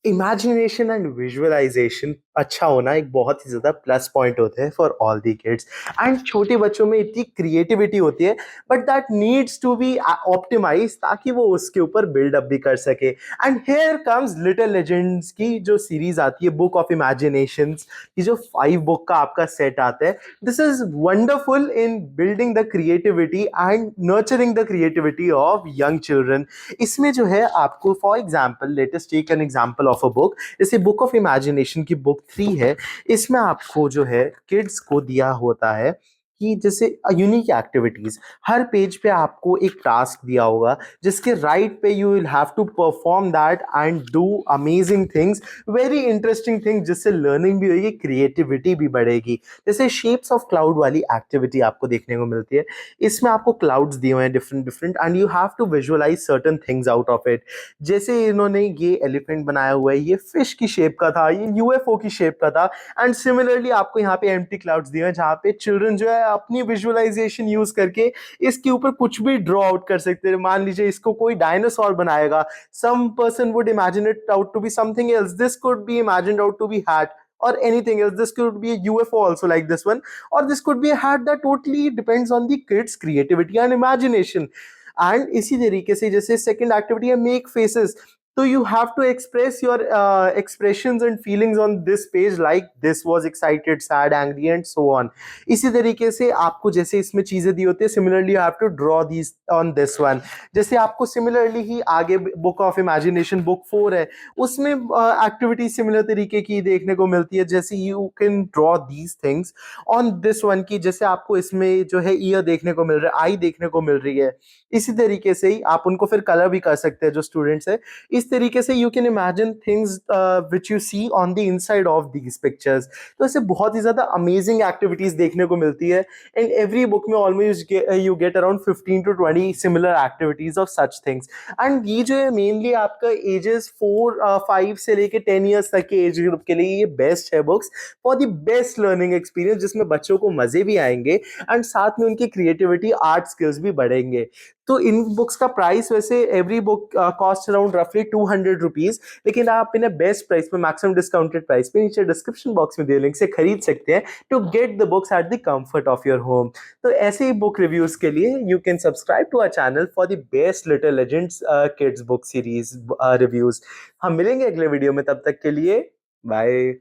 Imagination and visualisation अच्छा होना एक बहुत ही ज्यादा प्लस पॉइंट होते हैं for all the kids. And छोटे बच्चों में इतनी क्रिएटिविटी होती है, but that needs to be optimise ताकि वो उसके ऊपर बिल्ड अप भी कर सके। And here comes little legends की जो सीरीज आती है, बुक ऑफ इमेजिनेशंस, ये जो 5 बुक का आपका सेट आता है, this is wonderful in building the creativity and nurturing the creativity of young children. इसमें जो है आपको, for example let us take an example of a book, जैसे बुक ऑफ इमेजिनेशन की बुक 3 है। इसमें आपको जो है किड्स को दिया होता है कि जैसे यूनिक एक्टिविटीज, हर पेज पे आपको एक टास्क दिया होगा जिसके राइट पे you will have to perform that and do amazing things, very interesting thing, जिससे लर्निंग भी होगी, क्रिएटिविटी भी बढ़ेगी। जैसे शेप्स ऑफ क्लाउड वाली एक्टिविटी आपको देखने को मिलती है। इसमें आपको क्लाउड्स दिए हुए हैं different different, and you have to visualise certain things out of it. जैसे इन्होंने ये एलिफेंट बनाया हुआ है, ये फिश की शेप का था, ये यूएफओ की शेप का था। एंड सिमिलरली आपको यहाँ पे एम्प्टी क्लाउड्स दिए हैं जहाँ पे चिल्ड्रन जो है अपनी विजुअलाइजेशन यूज करके इसके ऊपर कुछ भी ड्रॉ आउट कर सकते हैं। मान लीजिए इसको कोई डायनासोर बनाएगा, some person would imagine it out to be something else. This could be imagined out to be hat or anything else. This could be a UFO also like this one, or this could be a hat. That totally depends on the kids creativity and imagination. And इसी तरीके से जैसे second activity है make faces, तो you have to express your expressions and feelings on this page, like this was excited, sad, angry and so on. इसी तरीके से आपको जैसे इसमें चीजें दी होती है, similarly you have to draw these on this one. जैसे आपको सिमिलरली ही आगे बुक ऑफ इमेजिनेशन बुक 4 है, उसमें एक्टिविटी सिमिलर तरीके की देखने को मिलती है। जैसे you can draw these things on this one की, जैसे आपको इसमें जो है ईयर देखने को मिल रहा है, आई देखने को मिल रही है। इसी तरीके से ही आप उनको फिर कलर भी कर सकते हैं जो स्टूडेंट्स है। इस तरीके से you can imagine things which you see on the inside of these pictures. तो ऐसे बहुत ही ज्यादा अमेजिंग एक्टिविटीज देखने को मिलती है। एंड एवरी बुक में almost you get around 15 to 20 similar activities of such things. And ये जो है मेनली आपका एजेस 4 5 से लेके 10 years तक के एज ग्रुप के लिए ये बेस्ट है books for the best learning experience, जिसमें बच्चों को मजे भी आएंगे एंड साथ में उनकी क्रिएटिविटी आर्ट स्किल्स भी बढ़ेंगे। तो इन बुक्स का प्राइस वैसे एवरी बुक कॉस्ट अराउंड रफली 200 रुपीज, लेकिन आप इन्हें बेस्ट प्राइस पे, मैक्सिमम डिस्काउंटेड प्राइस पे नीचे डिस्क्रिप्शन बॉक्स में दिए लिंक से खरीद सकते हैं to get the books at the comfort of your home. तो ऐसे ही बुक रिव्यूज के लिए you can subscribe to our channel for the best little legends kids book series reviews. हम मिलेंगे अगले वीडियो में, तब तक के लिए बाय।